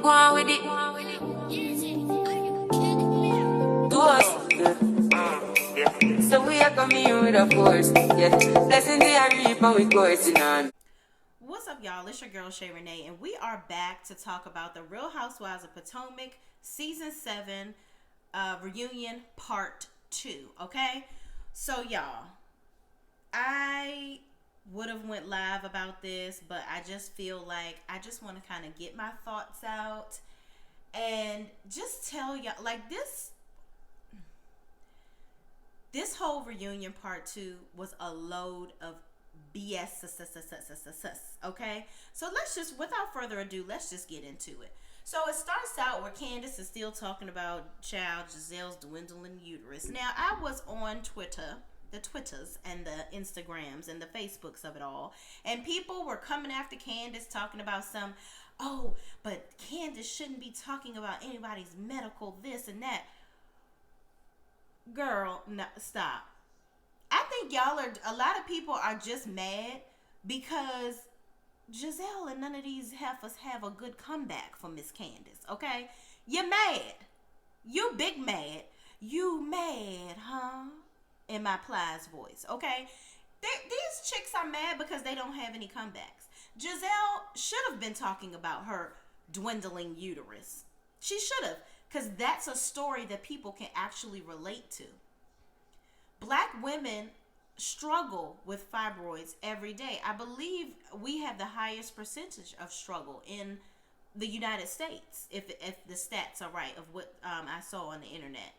Go on with it. Do us. So we are coming with a force. Yeah. Blessing the reap and we coursing on. What's up, y'all? It's your girl Shay Renee, and we are back to talk about the Real Housewives of Potomac Season 7 Reunion Part 2, okay? So, y'all, I would have went live about this, but I just feel like I just want to kind of get my thoughts out and just tell y'all, like, this whole reunion part 2 was a load of BS, okay? So let's just, without further ado, let's just get into it. So it starts out where Candace is still talking about child Giselle's dwindling uterus. Now, I was on Twitter, the Twitters and the Instagrams and the Facebooks of it all, and people were coming after Candace talking about but Candace shouldn't be talking about anybody's medical this and that. Girl, no, stop. I think a lot of people are just mad because Giselle and none of these heifers have a good comeback for Miss Candace, okay? You're mad. You big mad. You mad, huh? In my Plies voice, okay? These chicks are mad because they don't have any comebacks. Giselle should have been talking about her dwindling uterus. She should have, because that's a story that people can actually relate to. Black women struggle with fibroids every day. I believe we have the highest percentage of struggle in the United States, if the stats are right of what I saw on the internet.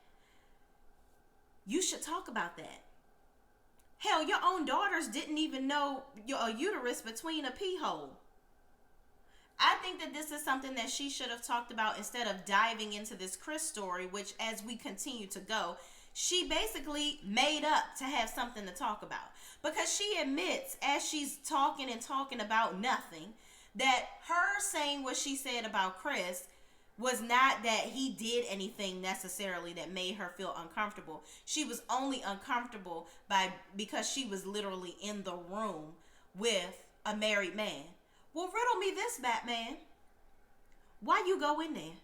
You should talk about that. Hell, your own daughters didn't even know a uterus between a pee hole. I think that this is something that she should have talked about instead of diving into this Chris story, which as we continue to go, she basically made up to have something to talk about. Because she admits, as she's talking about nothing, that her saying what she said about Chris was not that he did anything necessarily that made her feel uncomfortable. She was only uncomfortable because she was literally in the room with a married man. Well, riddle me this, Batman. Why you go in there?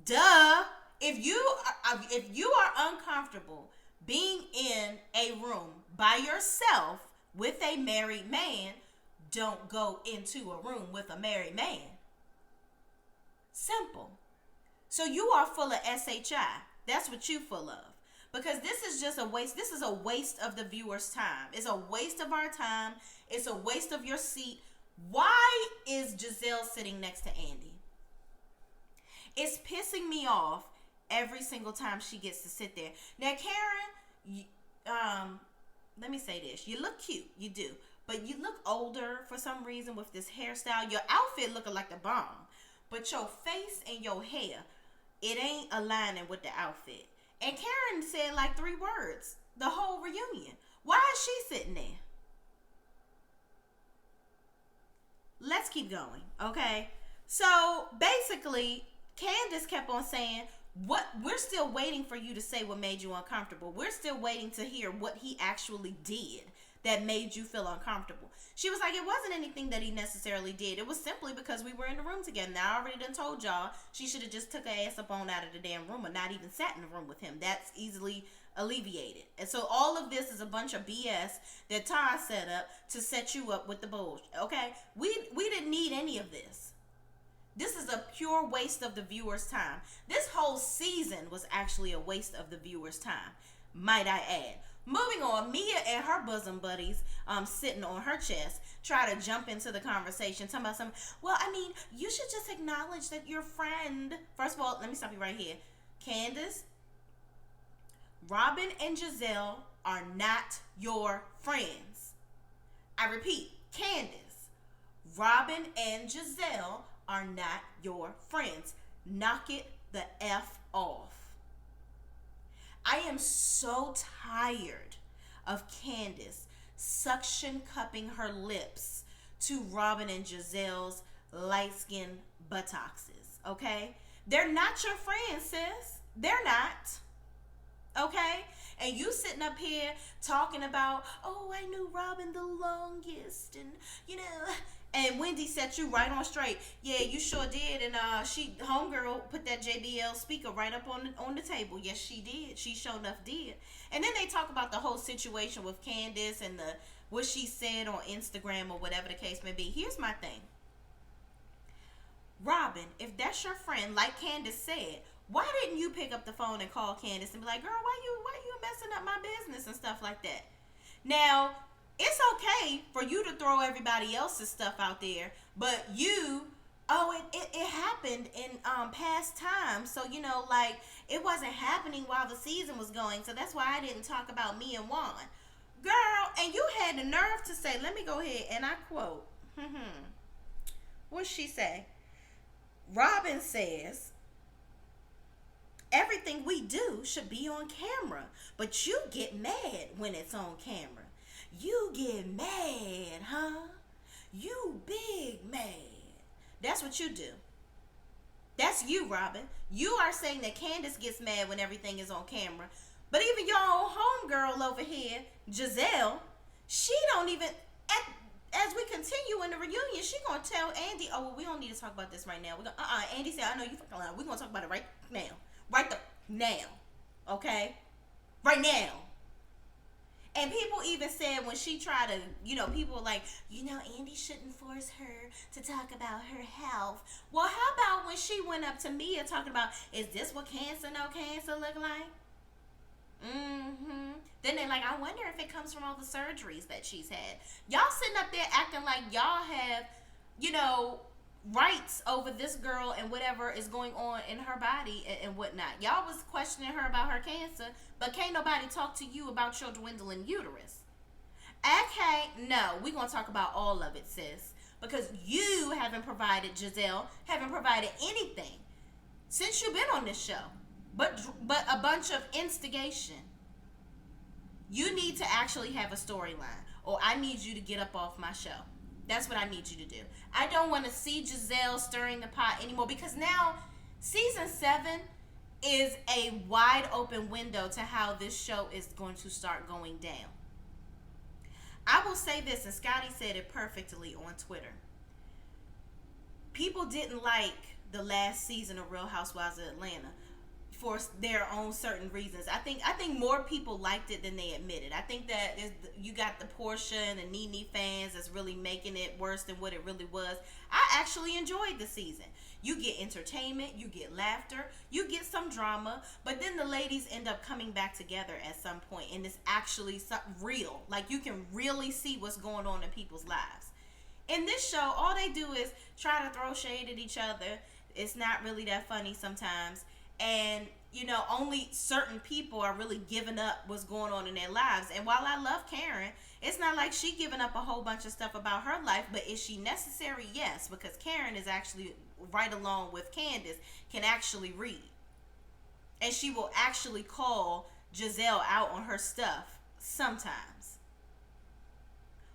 Duh. If you are uncomfortable being in a room by yourself with a married man, don't go into a room with a married man. Simple. So you are full of SHI. That's what you full of. Because this is just a waste. This is a waste of the viewer's time. It's a waste of our time. It's a waste of your seat. Why is Giselle sitting next to Andy? It's pissing me off every single time she gets to sit there. Now, Karen, let me say this. You look cute. You do. But you look older for some reason with this hairstyle. Your outfit looking like the bomb. But your face and your hair, it ain't aligning with the outfit. And Karen said like 3 words the whole reunion. Why is she sitting there? Let's keep going, okay? So basically, Candace kept on saying, we're still waiting for you to say what made you uncomfortable. We're still waiting to hear what he actually did that made you feel uncomfortable. She was like, it wasn't anything that he necessarily did. It was simply because we were in the room together. Now, I already done told y'all she should have just took her ass up on out of the damn room or not even sat in the room with him. That's easily alleviated. And so all of this is a bunch of BS that Ty set up to set you up with the bullshit. Okay? We didn't need any of this. This is a pure waste of the viewer's time. This whole season was actually a waste of the viewer's time, might I add. Moving on, Mia and her bosom buddies sitting on her chest try to jump into the conversation, talking about you should just acknowledge that your friend. First of all, let me stop you right here. Candace, Robin and Giselle are not your friends. I repeat, Candace, Robin and Giselle are not your friends. Knock it the F off. I am so tired of Candace suction cupping her lips to Robin and Giselle's light-skinned buttocks, okay? They're not your friends, sis. They're not. Okay? And you sitting up here talking about, oh, I knew Robin the longest, and, And Wendy set you right on straight. Yeah, you sure did. And she homegirl put that JBL speaker right up on the table. Yes, she did. She sure enough did. And then they talk about the whole situation with Candace and the what she said on Instagram or whatever the case may be. Here's my thing. Robin, if that's your friend, like Candace said, why didn't you pick up the phone and call Candace and be like, girl, why you messing up my business and stuff like that? Now, it's okay for you to throw everybody else's stuff out there, but it happened in past times, so like it wasn't happening while the season was going, so that's why I didn't talk about me and Juan. Girl, and you had the nerve to say, let me go ahead and I quote, what'd she say? Robin says, everything we do should be on camera, but you get mad when it's on camera. You get mad, huh? You big mad. That's what you do. That's you, Robin. You are saying that Candace gets mad when everything is on camera. But even your own homegirl over here, Giselle, she don't even, as we continue in the reunion, she gonna tell Andy, oh, well, we don't need to talk about this right now. We're gonna, Andy said, I know you fucking lying. We're gonna talk about it right now. Right now. Okay? Right now. And people even said when she tried to, people were like, Andy shouldn't force her to talk about her health. Well, how about when she went up to Mia talking about, is this what no cancer look like? Then they're like, I wonder if it comes from all the surgeries that she's had. Y'all sitting up there acting like y'all have, rights over this girl and whatever is going on in her body and whatnot. Y'all was questioning her about her cancer, but can't nobody talk to you about your dwindling uterus. Okay, no, we're going to talk about all of it, sis. Because you haven't provided, Giselle, haven't provided anything since you've been on this show. But a bunch of instigation. You need to actually have a storyline, or I need you to get up off my show. That's what I need you to do. I don't want to see Giselle stirring the pot anymore, because now season 7 is a wide open window to how this show is going to start going down. I will say this, and Scotty said it perfectly on Twitter. People didn't like the last season of Real Housewives of Atlanta for their own certain reasons. I think more people liked it than they admitted. I think that you got the Portia and the Nene fans that's really making it worse than what it really was. I actually enjoyed the season. You get entertainment, you get laughter, you get some drama, but then the ladies end up coming back together at some point, and it's actually real. Like, you can really see what's going on in people's lives. In this show, all they do is try to throw shade at each other. It's not really that funny sometimes. And, only certain people are really giving up what's going on in their lives. And while I love Karen, it's not like she giving up a whole bunch of stuff about her life. But is she necessary? Yes, because Karen is actually right along with Candace, can actually read. And she will actually call Giselle out on her stuff sometimes.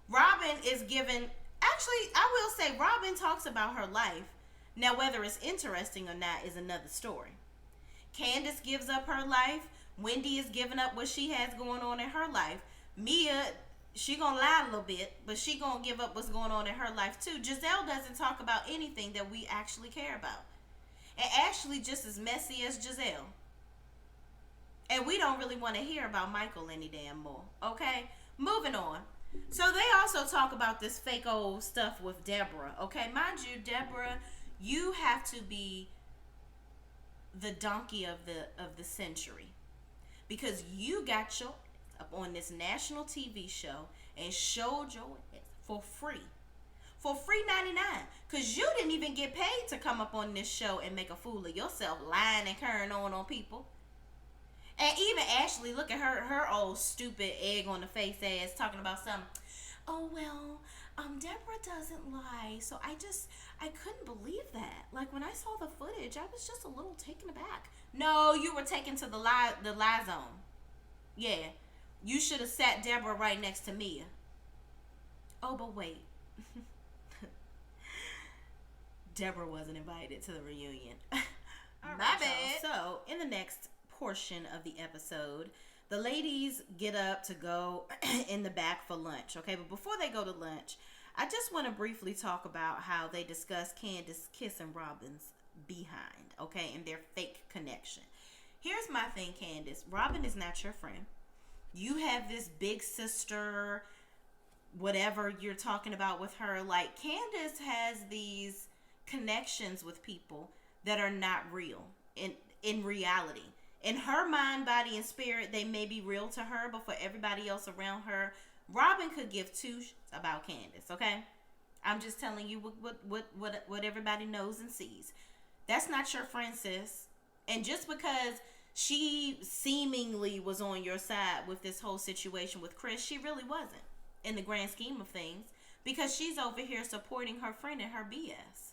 Robin is given, actually, I will say Robin talks about her life. Now, whether it's interesting or not is another story. Candace gives up her life. Wendy is giving up what she has going on in her life. Mia, she gonna lie a little bit, but she gonna give up what's going on in her life too. Giselle doesn't talk about anything that we actually care about. And Ashley just as messy as Giselle. And we don't really want to hear about Michael any damn more. Okay? Moving on. So they also talk about this fake old stuff with Deborah. Okay? Mind you, Deborah, you have to be the donkey of the century, because you got your up on this national TV show and showed your ass for free 99, because you didn't even get paid to come up on this show and make a fool of yourself, lying and carrying on people. And even Ashley, look at her old stupid egg on the face ass talking about something. Oh, well, Deborah doesn't lie, so I couldn't believe that. Like, when I saw the footage, I was just a little taken aback. No, you were taken to the lie zone. Yeah, you should have sat Deborah right next to Mia. Oh, but wait. Deborah wasn't invited to the reunion. My bad. So, in the next portion of the episode, the ladies get up to go in the back for lunch, okay? But before they go to lunch, I just want to briefly talk about how they discuss Candace kissing Robin's behind, okay, and their fake connection. Here's my thing, Candace. Robin is not your friend. You have this big sister, whatever you're talking about with her. Like, Candace has these connections with people that are not real in reality. In her mind, body, and spirit, they may be real to her, but for everybody else around her, Robin could give two shits about Candace, okay? I'm just telling you what everybody knows and sees. That's not your friend, sis. And just because she seemingly was on your side with this whole situation with Chris, she really wasn't in the grand scheme of things, because she's over here supporting her friend in her BS.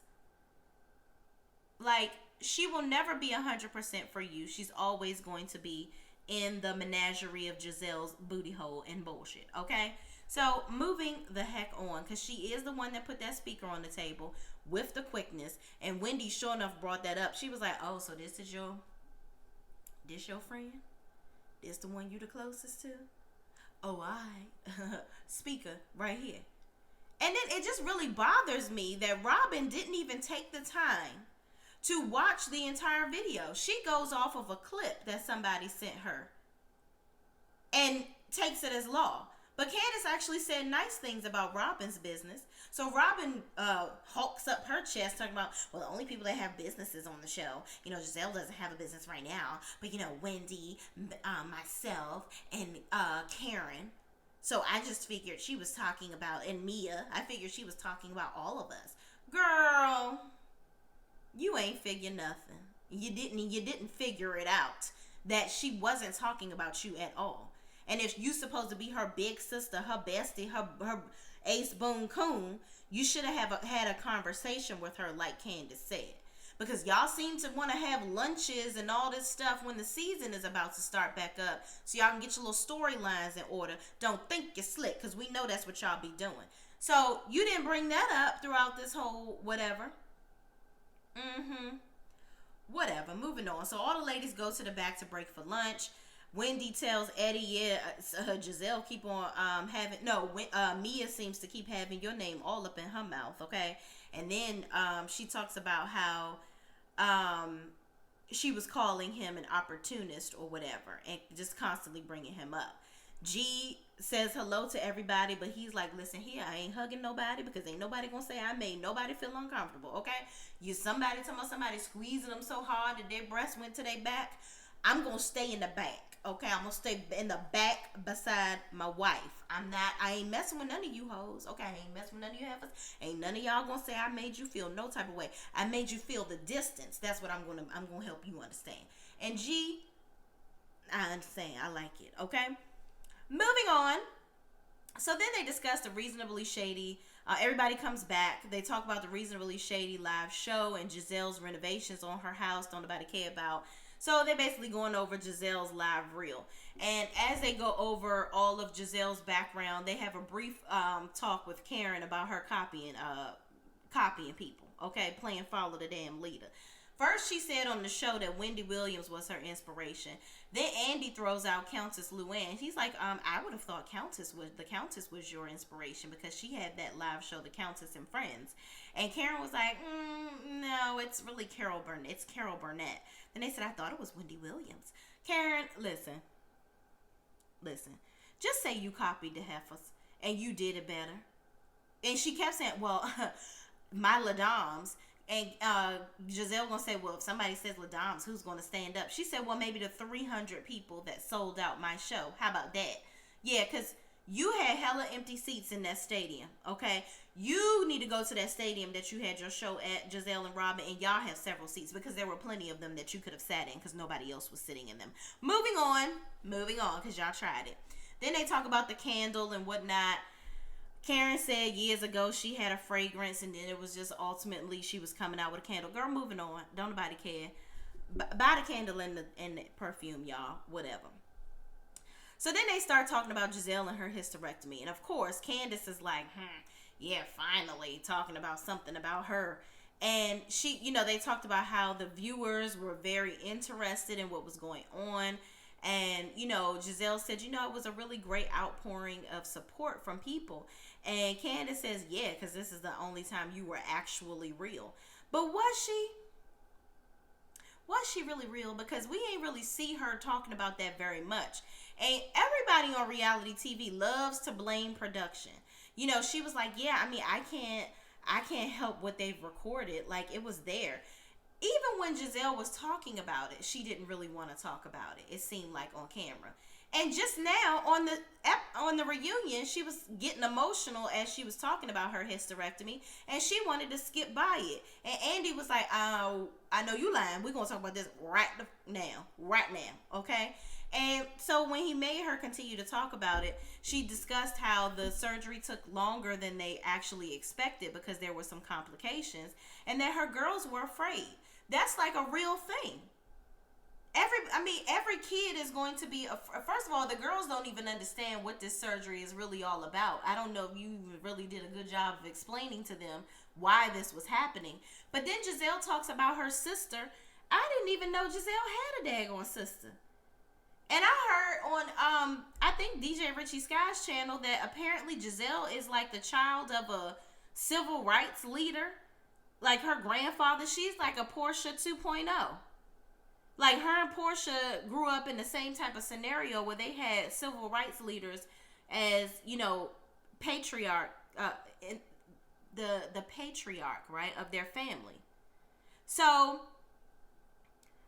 Like, she will never be 100% for you. She's always going to be in the menagerie of Giselle's booty hole and bullshit, okay? So, moving the heck on, because she is the one that put that speaker on the table with the quickness, and Wendy sure enough brought that up. She was like, oh, so this your friend? This the one you the closest to? Oh, I speaker right here. And then it just really bothers me that Robin didn't even take the time to watch the entire video. She goes off of a clip that somebody sent her and takes it as law. But Candace actually said nice things about Robin's business. So Robin hulks up her chest talking about, well, the only people that have businesses on the show, Giselle doesn't have a business right now, but Wendy, myself, and Karen. So I just figured she was talking about, and Mia, I figured she was talking about all of us. Girl, you ain't figure nothing. You didn't figure it out that she wasn't talking about you at all. And if you supposed to be her big sister, her bestie, her ace boon coon, you should have had a conversation with her like Candace said. Because y'all seem to want to have lunches and all this stuff when the season is about to start back up, so y'all can get your little storylines in order. Don't think you're slick, because we know that's what y'all be doing. So you didn't bring that up throughout this whole whatever. Whatever, moving on. So all the ladies go to the back to break for lunch. Wendy tells Eddie, Giselle keep on Mia seems to keep having your name all up in her mouth, okay? And then she talks about how she was calling him an opportunist or whatever, and just constantly bringing him up. G says hello to everybody, but he's like, listen here, I ain't hugging nobody, because ain't nobody gonna say I made nobody feel uncomfortable, okay? Somebody squeezing them so hard that their breasts went to their back. I'm gonna stay in the back, okay? I'm gonna stay in the back beside my wife. I ain't messing with none of you hoes, okay? I ain't messing with none of you heifers. Ain't none of y'all gonna say I made you feel no type of way. I made you feel the distance. That's what I'm gonna help you understand. And G, I understand. I like it, okay? Moving on. So then they discuss the Reasonably Shady. Everybody comes back. They talk about the Reasonably Shady live show and Giselle's renovations on her house. Don't nobody care about. So they're basically going over Giselle's live reel. And as they go over all of Giselle's background, they have a brief talk with Karen about her copying people. Okay, playing follow the damn leader. First, she said on the show that Wendy Williams was her inspiration. Then Andy throws out Countess Luann. He's like, I would have thought the Countess was your inspiration, because she had that live show, The Countess and Friends. And Karen was like, no, it's really Carol Burnett. It's Carol Burnett. Then they said, I thought it was Wendy Williams. Karen, listen. Just say you copied the heifers and you did it better. And she kept saying, well, my Ladams. And Giselle gonna say, well, if somebody says Ladams, who's gonna stand up? She said, well, maybe the 300 people that sold out my show. How about that? Yeah, because you had hella empty seats in that stadium, okay? You need to go to that stadium that you had your show at, Giselle and Robin, and y'all have several seats, because there were plenty of them that you could have sat in, because nobody else was sitting in them. Moving on, because y'all tried it. Then they talk about the candle and whatnot. Karen said years ago she had a fragrance, and then it was just ultimately she was coming out with a candle. Girl, moving on. Don't nobody care. Buy the candle and the perfume, y'all. Whatever. So then they start talking about Giselle and her hysterectomy. And of course, Candace is like, yeah, finally talking about something about her. And she, they talked about how the viewers were very interested in what was going on. And, Giselle said, it was a really great outpouring of support from people. And Candace says, yeah, because this is the only time you were actually real. But was she? Was she really real? Because we ain't really see her talking about that very much. And everybody on reality TV loves to blame production. You know, she was like, yeah, I mean, I can't help what they've recorded. Like, it was there. Even when Giselle was talking about it, she didn't really want to talk about it. It seemed like on camera. And just now on the reunion, she was getting emotional as she was talking about her hysterectomy, and she wanted to skip by it. And Andy was like, "Oh, I know you lying. We're gonna talk about this right now, okay?" And so when he made her continue to talk about it, she discussed how the surgery took longer than they actually expected because there were some complications, and that her girls were afraid. That's like a real thing. Every kid is going to be first of all, the girls don't even understand what this surgery is really all about. I don't know if you really did a good job of explaining to them why this was happening. But then Giselle talks about her sister. I didn't even know Giselle had a daggone sister. And I heard on I think DJ Richie Sky's channel that apparently Giselle is like the child of a civil rights leader. Like her grandfather, she's like a Portia 2.0. Like her and Portia grew up in the same type of scenario where they had civil rights leaders as, you know, patriarch, the patriarch, right, of their family. So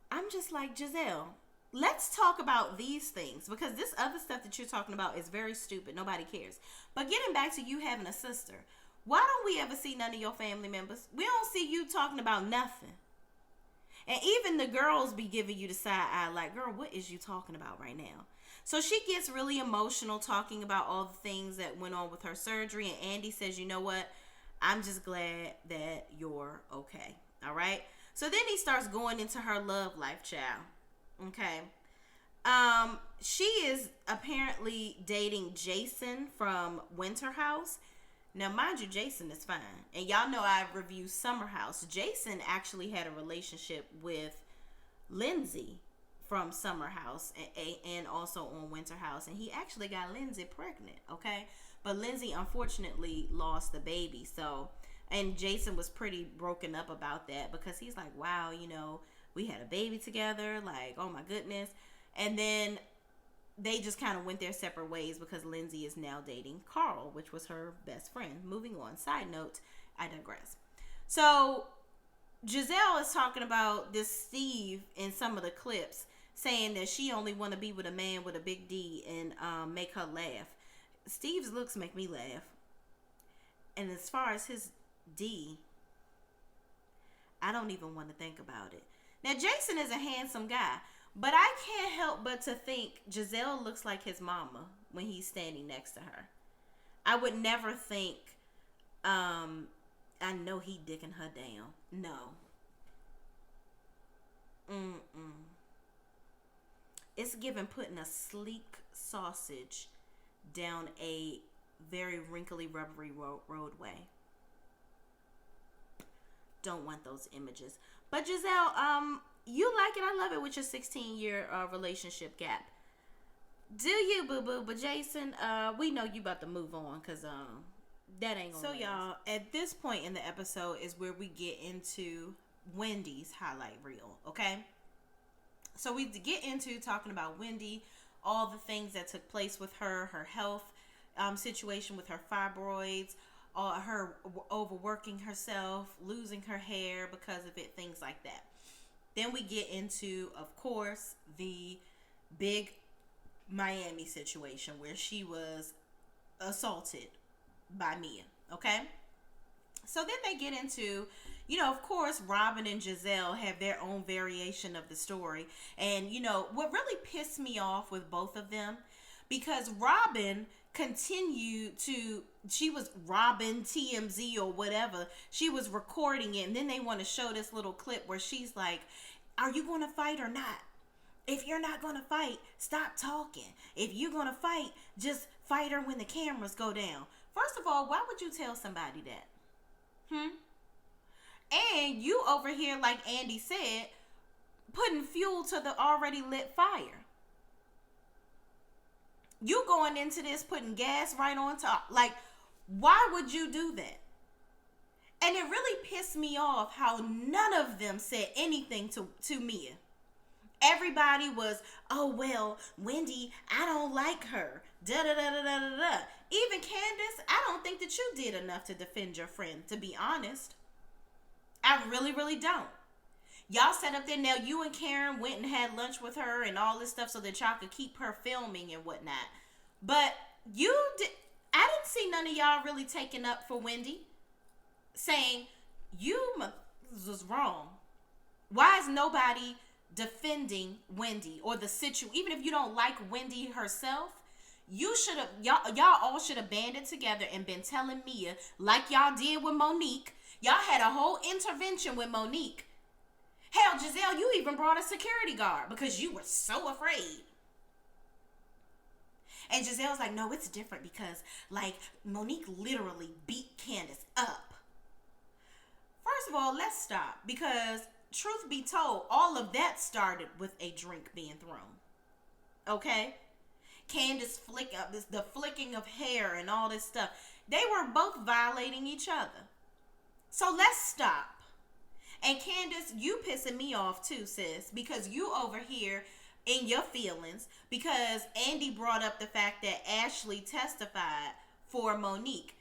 I'm just like, Giselle, let's talk about these things, because this other stuff that you're talking about is very stupid. Nobody cares. But getting back to you having a sister, why don't we ever see none of your family members? We don't see you talking about nothing. And even the girls be giving you the side eye like, girl, what is you talking about right now? So she gets really emotional talking about all the things that went on with her surgery. And Andy says, you know what? I'm just glad that you're okay. All right. So then he starts going into her love life, child. Okay. She is apparently dating Jason from Winter House. Now, mind you, Jason is fine. And y'all know I reviewed Summer House. Jason actually had a relationship with Lindsay from Summer House and also on Winter House. And he actually got Lindsay pregnant, okay? But Lindsay, unfortunately, lost the baby. So, and Jason was pretty broken up about that because he's like, wow, you know, we had a baby together. Like, oh my goodness. And then they just kind of went their separate ways because Lindsay is now dating Carl, which was her best friend. Moving on. Side note, I digress. So Giselle is talking about this Steve in some of the clips, saying that she only want to be with a man with a big D and make her laugh. Steve's looks make me laugh. And as far as his D, I don't even want to think about it. Now, Jason is a handsome guy, but I can't help but to think Giselle looks like his mama when he's standing next to her. I would never think, I know he dicking her down. No. It's given putting a sleek sausage down a very wrinkly, rubbery roadway. Don't want those images. But Giselle, you like it. I love it with your 16-year relationship gap. Do you, boo-boo? But Jason, we know you about to move on because that ain't gonna last. Y'all, at this point in the episode is where we get into Wendy's highlight reel, okay? So we get into talking about Wendy, all the things that took place with her health situation with her fibroids, her overworking herself, losing her hair because of it, things like that. Then we get into, of course, the big Miami situation where she was assaulted by Mia, okay? So then they get into, you know, of course, Robin and Giselle have their own variation of the story. And, you know, what really pissed me off with both of them, because Robin continued to, she was Robin TMZ or whatever, she was recording it, and then they want to show this little clip where she's like, are you going to fight or not? If you're not going to fight, stop talking. If you're going to fight, just fight her when the cameras go down. First of all, why would you tell somebody that? And you over here, like Andy said, putting fuel to the already lit fire. You going into this putting gas right on top. Like, Why would you do that? And it really pissed me off how none of them said anything to Mia. Everybody was, oh, well, Wendy, I don't like her. Da da da da da da da. Even Candace, I don't think that you did enough to defend your friend, to be honest. I really, really don't. Y'all sat up there. Now you and Karen went and had lunch with her and all this stuff so that y'all could keep her filming and whatnot. But I didn't see none of y'all really taking up for Wendy, saying you was wrong. Why is nobody defending Wendy or the situation? Even if you don't like Wendy herself, you should have, y'all all should have banded together and been telling Mia, like y'all did with Monique. Y'all had a whole intervention with Monique. Hell, Giselle, you even brought a security guard because you were so afraid. And Giselle's like, no, it's different because, like, Monique literally beat Candace up. First of all, let's stop, because truth be told, all of that started with a drink being thrown. Okay? Candace the flicking of hair and all this stuff. They were both violating each other. So let's stop. And Candace, you pissing me off too, sis, because you over here in your feelings because Andy brought up the fact that Ashley testified for Monique.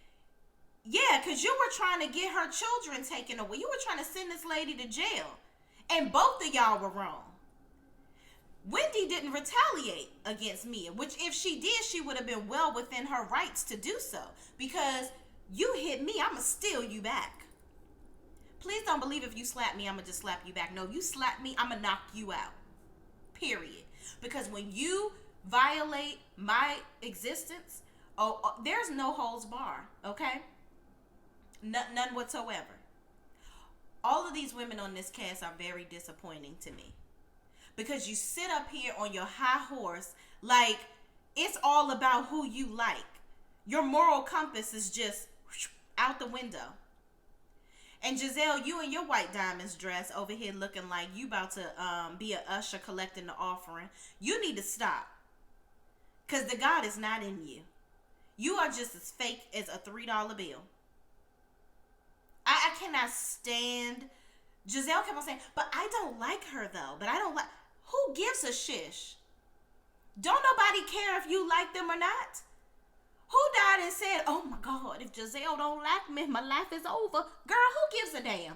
Yeah, because you were trying to get her children taken away. You were trying to send this lady to jail. And both of y'all were wrong. Wendy didn't retaliate against Mia, which if she did, she would have been well within her rights to do so. Because you hit me, I'm going to steal you back. Please don't believe if you slap me, I'm going to just slap you back. No, you slap me, I'm going to knock you out. Period. Because when you violate my existence, there's no holds bar, okay? None whatsoever. All of these women on this cast are very disappointing to me. Because you sit up here on your high horse like it's all about who you like. Your moral compass is just out the window. And Giselle, you in your white diamonds dress over here looking like you about to be a usher collecting the offering. You need to stop. Because the God is not in you. You are just as fake as a $3 bill. I cannot stand. Giselle kept on saying, but I don't like her though. But I don't like. Who gives a shish? Don't nobody care if you like them or not. Who died and said, oh my God, if Giselle don't like me, my life is over. Girl, who gives a damn?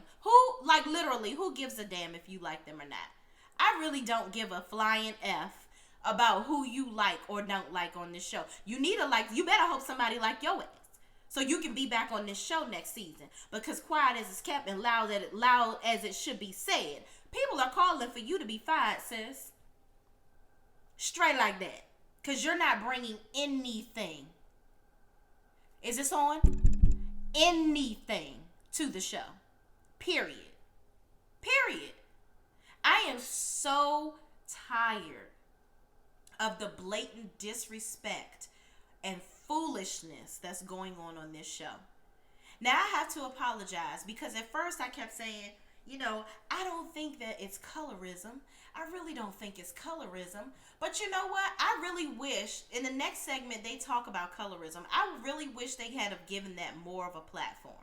Literally, who gives a damn if you like them or not? I really don't give a flying F about who you like or don't like on this show. You better hope somebody like your ass. So you can be back on this show next season. Because quiet as it's kept and loud as it should be said. People are calling for you to be fired, sis. Straight like that. Because you're not bringing anything. Is this on? Anything to the show. Period. I am so tired of the blatant disrespect and foolishness that's going on this show. Now I have to apologize because at first I kept saying, I don't think that it's colorism. I really don't think it's colorism. But you know what? I really wish in the next segment they talk about colorism. I really wish they had have given that more of a platform.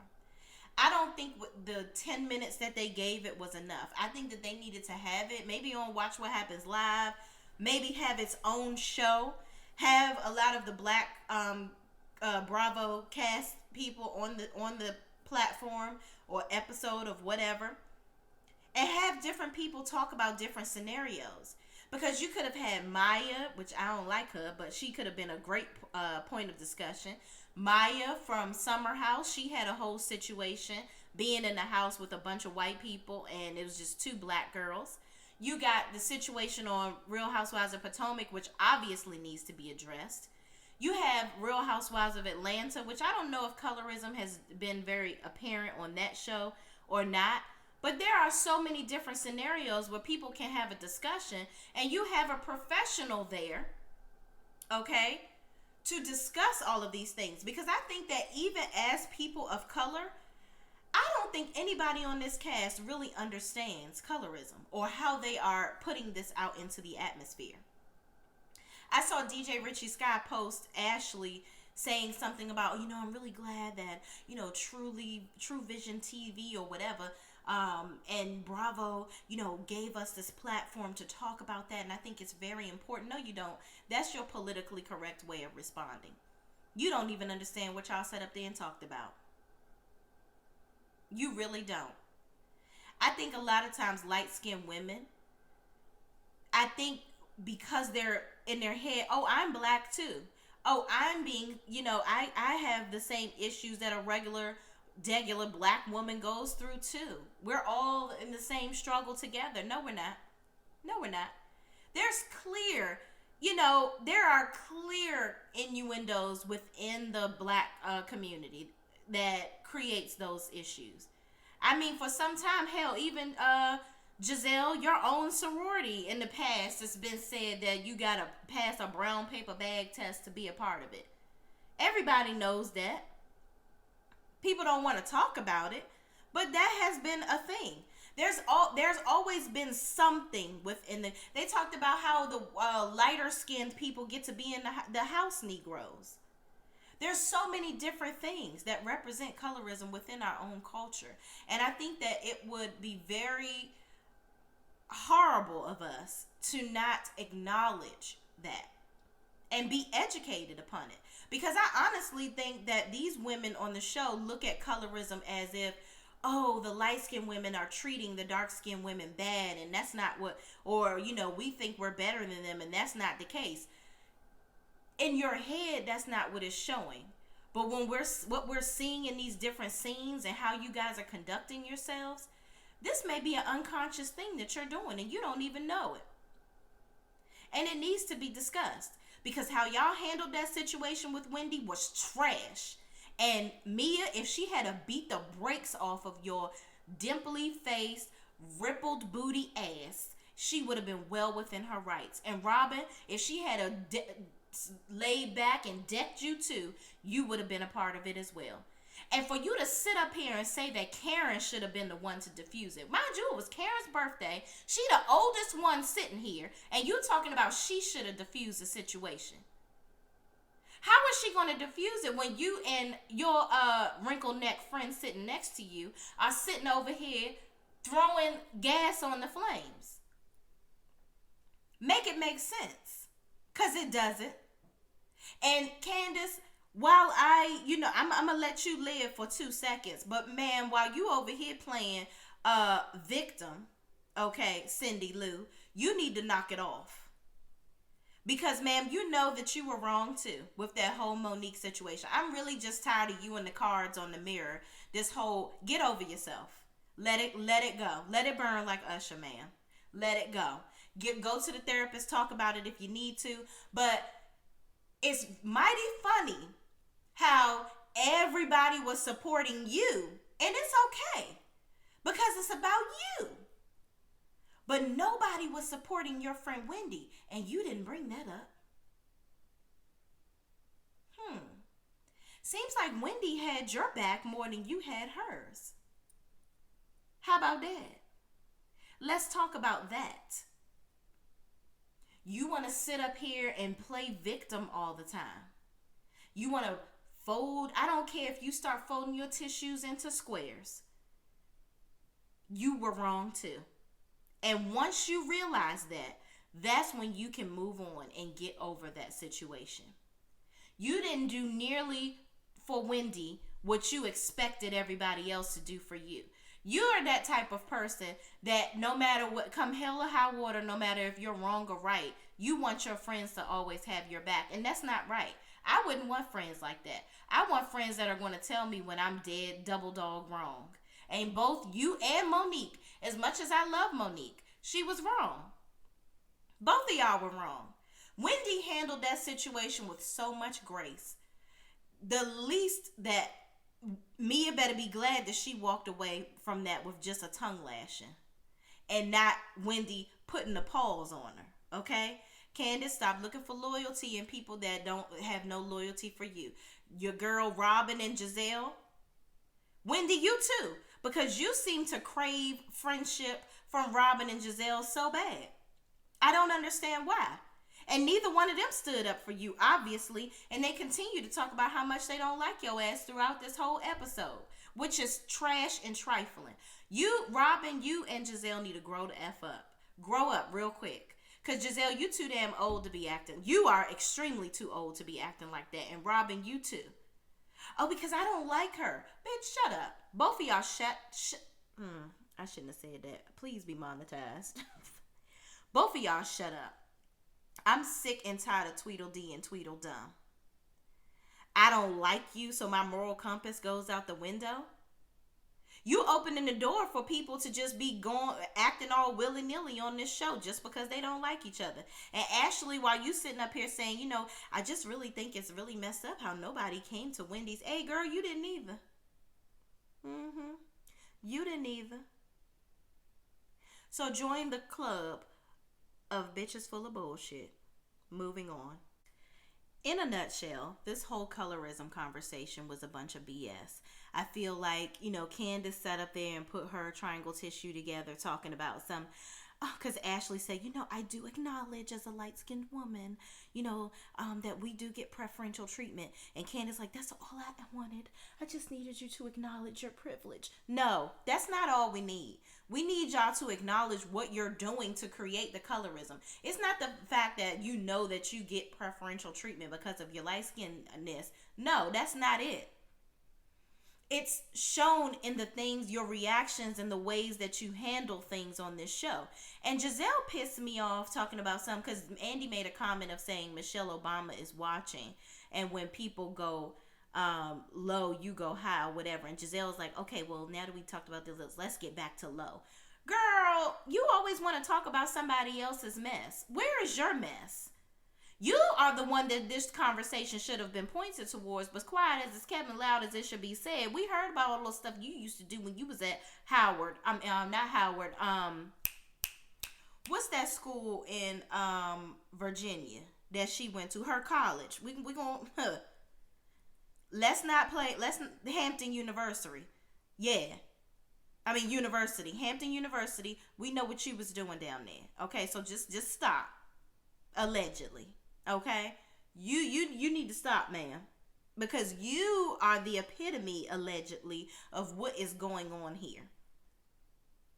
I don't think the 10 minutes that they gave it was enough. I think that they needed to have it maybe on Watch What Happens Live, maybe have its own show, have a lot of the Black Bravo cast people on the platform or episode of whatever, and have different people talk about different scenarios. Because you could have had Maya, which I don't like her, but she could have been a great point of discussion. Maya from Summer House, she had a whole situation being in the house with a bunch of white people, and it was just two black girls. You got the situation on Real Housewives of Potomac, which obviously needs to be addressed. You have Real Housewives of Atlanta, which I don't know if colorism has been very apparent on that show or not. But there are so many different scenarios where people can have a discussion, and you have a professional there, okay, to discuss all of these things. Because I think that even as people of color, I don't think anybody on this cast really understands colorism or how they are putting this out into the atmosphere. I saw DJ Richie Sky post Ashley saying something about, I'm really glad that, True Vision TV or whatever, and Bravo, gave us this platform to talk about that, and I think it's very important. No, you don't. That's your politically correct way of responding. You don't even understand what y'all sat up there and talked about. You really don't. I think a lot of times light skinned women, I think because they're in their head, oh, I'm black too. Oh, I'm being, I have the same issues that a regular black woman goes through too. We're all in the same struggle together. No, we're not. No, we're not. There's clear, there are clear innuendos within the black community that creates those issues. I mean, for some time, hell, even Giselle, your own sorority in the past, has been said that you gotta pass a brown paper bag test to be a part of it. Everybody knows that. People don't want to talk about it, but that has been a thing. There's always been something within the. They talked about how the lighter skinned people get to be in the house Negroes. There's so many different things that represent colorism within our own culture, and I think that it would be very horrible of us to not acknowledge that and be educated upon it. Because I honestly think that these women on the show look at colorism as if, oh, the light-skinned women are treating the dark-skinned women bad, and that's not what, or, we think we're better than them, and that's not the case. In your head, that's not what it's showing. But what we're seeing in these different scenes and how you guys are conducting yourselves, this may be an unconscious thing that you're doing, and you don't even know it. And it needs to be discussed. Because how y'all handled that situation with Wendy was trash. And Mia, if she had to beat the brakes off of your dimply faced, rippled booty ass, she would have been well within her rights. And Robin, if she had laid back and decked you too, you would have been a part of it as well. And for you to sit up here and say that Karen should have been the one to diffuse it. Mind you, it was Karen's birthday. She the oldest one sitting here. And you talking about she should have diffused the situation. How is she going to diffuse it when you and your wrinkled neck friend sitting next to you are sitting over here throwing gas on the flames? Make it make sense. Because it doesn't. And Candace, while I'm going to let you live for 2 seconds. But, man, while you over here playing victim, okay, Cindy Lou, you need to knock it off. Because, ma'am, you know that you were wrong, too, with that whole Monique situation. I'm really just tired of you and the cards on the mirror. This whole, get over yourself. Let it go. Let it burn like Usher, ma'am. Let it go. Go to the therapist, talk about it if you need to. But it's mighty funny how everybody was supporting you, and it's okay because it's about you. But nobody was supporting your friend Wendy, and you didn't bring that up. Seems like Wendy had your back more than you had hers. How about that? Let's talk about that. You want to sit up here and play victim all the time. You want to fold. I don't care if you start folding your tissues into squares. You were wrong too. And once you realize that, that's when you can move on and get over that situation. You didn't do nearly for Wendy what you expected everybody else to do for you. You are that type of person that no matter what, come hell or high water, no matter if you're wrong or right, you want your friends to always have your back. And that's not right. I wouldn't want friends like that. I want friends that are going to tell me when I'm dead, double dog wrong. And both you and Monique, as much as I love Monique, she was wrong. Both of y'all were wrong. Wendy handled that situation with so much grace. The least that Mia better be glad that she walked away from that with just a tongue lashing and not Wendy putting the paws on her. Okay? Candace, stop looking for loyalty in people that don't have no loyalty for you. Your girl Robin and Giselle. Wendy, you too. Because you seem to crave friendship from Robin and Giselle so bad. I don't understand why. And neither one of them stood up for you, obviously. And they continue to talk about how much they don't like your ass throughout this whole episode, which is trash and trifling. You, Robin, you and Giselle need to grow the F up. Grow up real quick. Because Giselle, you too damn old to be acting. You are extremely too old to be acting like that. And Robin, you too. Oh, because I don't like her. Bitch, shut up. Both of y'all I shouldn't have said that. Please be monetized. Both of y'all shut up. I'm sick and tired of Tweedledee and Tweedledum. I don't like you, so my moral compass goes out the window. You opening the door for people to just be acting all willy-nilly on this show just because they don't like each other. And Ashley, while you sitting up here saying, I just really think it's really messed up how nobody came to Wendy's. Hey, girl, you didn't either. You didn't either. So join the club of bitches full of bullshit. Moving on. In a nutshell, this whole colorism conversation was a bunch of BS. I feel like, Candace sat up there and put her triangle tissue together talking about because Ashley said, I do acknowledge as a light-skinned woman, that we do get preferential treatment. And Candace like, that's all I wanted. I just needed you to acknowledge your privilege. No, that's not all we need. We need y'all to acknowledge what you're doing to create the colorism. It's not the fact that that you get preferential treatment because of your light-skinnedness. No, that's not it. It's shown in the things, your reactions, and the ways that you handle things on this show. And Giselle pissed me off talking about something because Andy made a comment of saying Michelle Obama is watching. And when people go low, you go high or whatever. And Giselle's like, okay, well, now that we talked about this, let's get back to low. Girl, you always want to talk about somebody else's mess. Where is your mess? You are the one that this conversation should have been pointed towards, but quiet as it's kept and loud as it should be said. We heard about all the stuff you used to do when you was at Howard. Not Howard. What's that school in Virginia that she went to? Her college. We gonna let's not play. Hampton University. Yeah. University. Hampton University. We know what you was doing down there. Okay, so just stop. Allegedly. Okay, you need to stop, ma'am, because you are the epitome, allegedly, of what is going on here.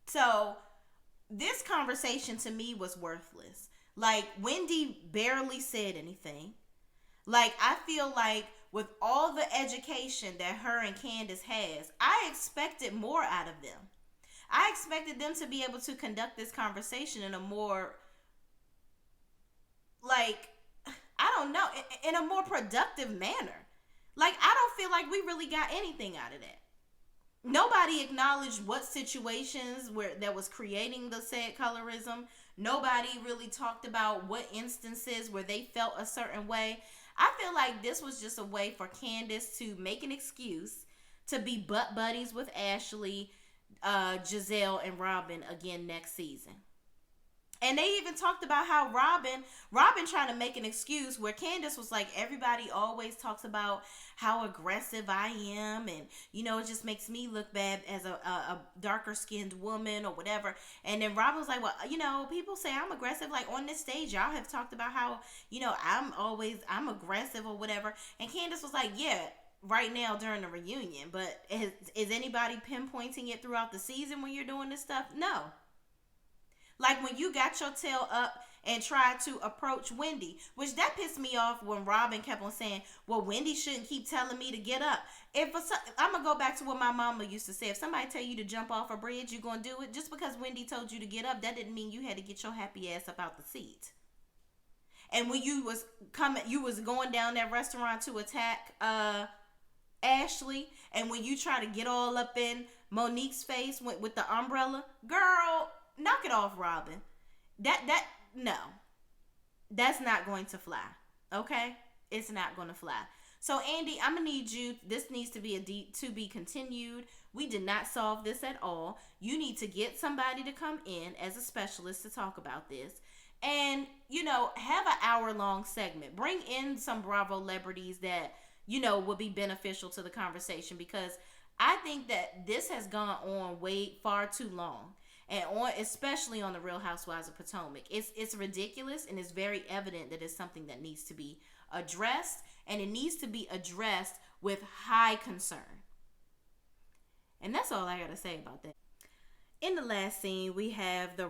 So this conversation to me was worthless. Like, Wendy barely said anything. Like, I feel like with all the education that her and Candace has, I expected more out of them. I expected them to be able to conduct this conversation in a more, in a more productive manner. Like, I don't feel like we really got anything out of that. Nobody acknowledged what situations that was creating the said colorism. Nobody really talked about what instances where they felt a certain way. I feel like this was just a way for Candace to make an excuse to be butt buddies with Ashley, Giselle, and Robin again next season. And they even talked about how Robin trying to make an excuse where Candace was like, everybody always talks about how aggressive I am. And, it just makes me look bad as a darker skinned woman or whatever. And then Robin was like, well, people say I'm aggressive. Like, on this stage, y'all have talked about how, I'm aggressive or whatever. And Candace was like, yeah, right now during the reunion. But is anybody pinpointing it throughout the season when you're doing this stuff? No. Like when you got your tail up and tried to approach Wendy, which that pissed me off when Robin kept on saying, well, Wendy shouldn't keep telling me to get up. I'm going to go back to what my mama used to say. If somebody tell you to jump off a bridge, you're going to do it. Just because Wendy told you to get up, that didn't mean you had to get your happy ass up out the seat. And when you was going down that restaurant to attack Ashley, and when you try to get all up in Monique's face with the umbrella, girl, knock it off, Robin. No. That's not going to fly. Okay? It's not going to fly. So, Andy, I'm going to need you. This needs to be to be continued. We did not solve this at all. You need to get somebody to come in as a specialist to talk about this. And, have an hour-long segment. Bring in some Bravo celebrities that, will be beneficial to the conversation, because I think that this has gone on way far too long. and especially on the Real Housewives of Potomac. It's ridiculous, and it's very evident that it's something that needs to be addressed, and it needs to be addressed with high concern. And that's all I gotta say about that. In the last scene, we have the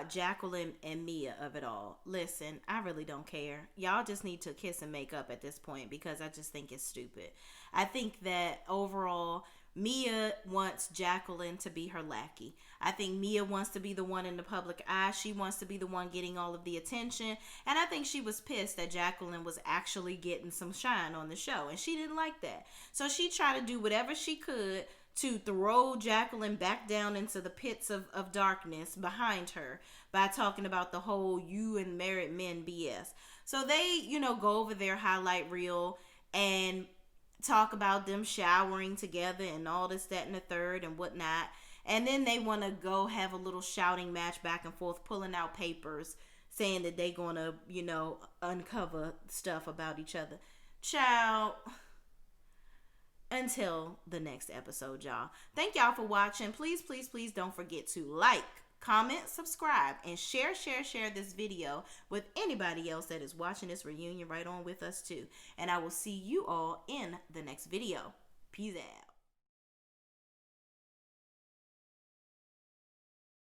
Jacqueline and Mia of it all. Listen, I really don't care. Y'all just need to kiss and make up at this point, because I just think it's stupid. I think that overall, Mia wants Jacqueline to be her lackey. I think Mia wants to be the one in the public eye. She wants to be the one getting all of the attention. And I think she was pissed that Jacqueline was actually getting some shine on the show. And she didn't like that. So she tried to do whatever she could to throw Jacqueline back down into the pits of darkness behind her by talking about the whole you and married men BS. So they, go over their highlight reel and talk about them showering together and all this, that, and the third and whatnot. And then they want to go have a little shouting match back and forth, pulling out papers, saying that they going to, uncover stuff about each other. Child, until the next episode, y'all. Thank y'all for watching. Please, please, please don't forget to like, comment, subscribe, and share this video with anybody else that is watching this reunion right on with us too. And I will see you all in the next video. Peace out.